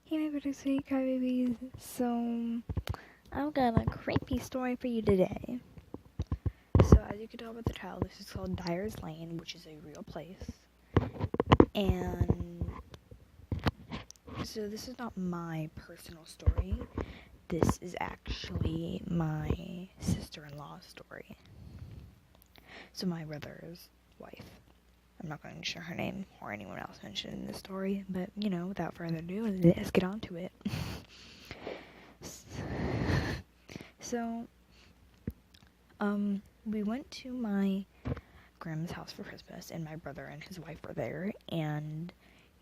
Hey my pretty sweet crybabies. So, I've got a creepy story for you today. So, as you can tell by the title, this is called Diers Lane, which is a real place. And so this is not my personal story. This is actually my sister-in-law's story. So, my brother's wife. I'm not going to share her name or anyone else mentioned in this story, but, without further ado, let's get on to it. So, we went to my grandma's house for Christmas, and my brother and his wife were there, and,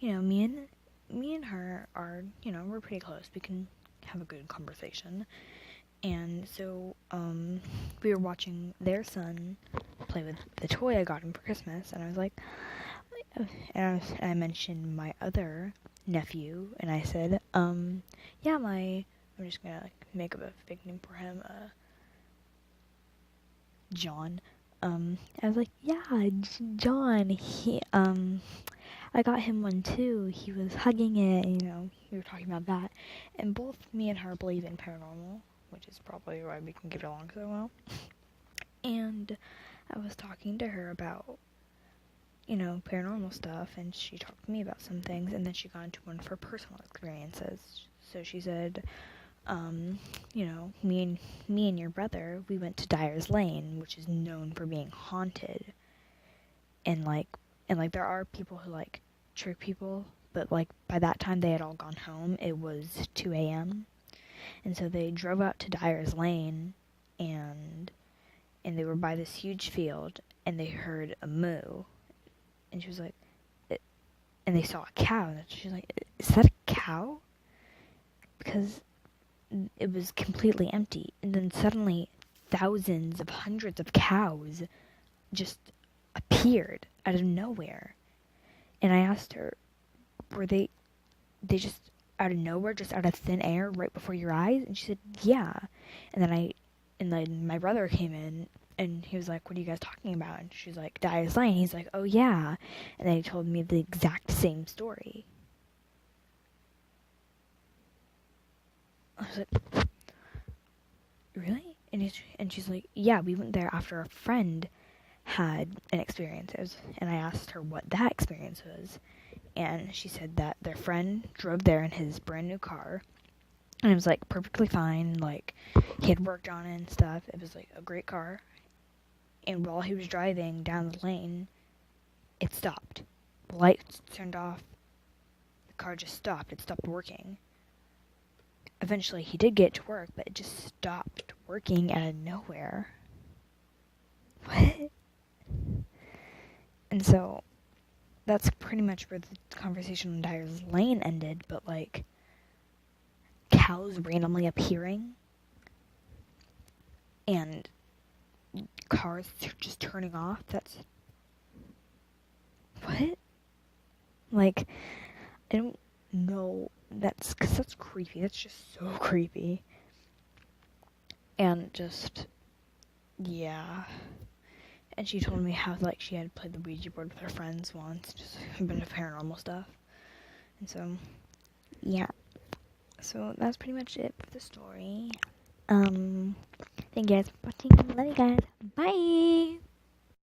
me and her are, we're pretty close. We can have a good conversation. And so, we were watching their son play with the toy I got him for Christmas, and I was like, and I mentioned my other nephew, and I said, I'm just gonna make up a fake name for him, John. I was like, yeah, John, I got him one too. He was hugging it, and, we were talking about that, and both me and her believe in paranormal, which is probably why we can get along so well. And I was talking to her about, paranormal stuff, and she talked to me about some things, and then she got into one of her personal experiences. So she said, me and your brother, we went to Diers Lane, which is known for being haunted. And there are people who, trick people, but, by that time they had all gone home. It was 2 a.m., and so they drove out to Diers Lane, and they were by this huge field, and they heard a moo, and she was like, and they saw a cow, and she was like, is that a cow? Because it was completely empty, and then suddenly thousands of hundreds of cows just appeared out of nowhere. And I asked her, were they just out of nowhere, just out of thin air, right before your eyes? And she said, yeah. And then my brother came in, and he was like, what are you guys talking about? And she's like, Diers Lane. He's like, oh yeah. And then he told me the exact same story. I was like, really? And she's like, yeah, we went there after a friend had an experience. And I asked her what that experience was. And she said that their friend drove there in his brand new car. And it was, perfectly fine. He had worked on it and stuff. It was, a great car. And while he was driving down the lane, it stopped. The lights turned off. The car just stopped. It stopped working. Eventually, he did get to work, but it just stopped working out of nowhere. What? And so, that's pretty much where the conversation on Diers Lane ended, but, cows randomly appearing, and cars just turning off, that's... What? I don't know, because that's creepy, that's just so creepy. And just, yeah. And she told me how, she had played the Ouija board with her friends once, just a bit of paranormal stuff. And so, yeah. So, that's pretty much it for the story. Thank you guys for watching. Love you guys. Bye!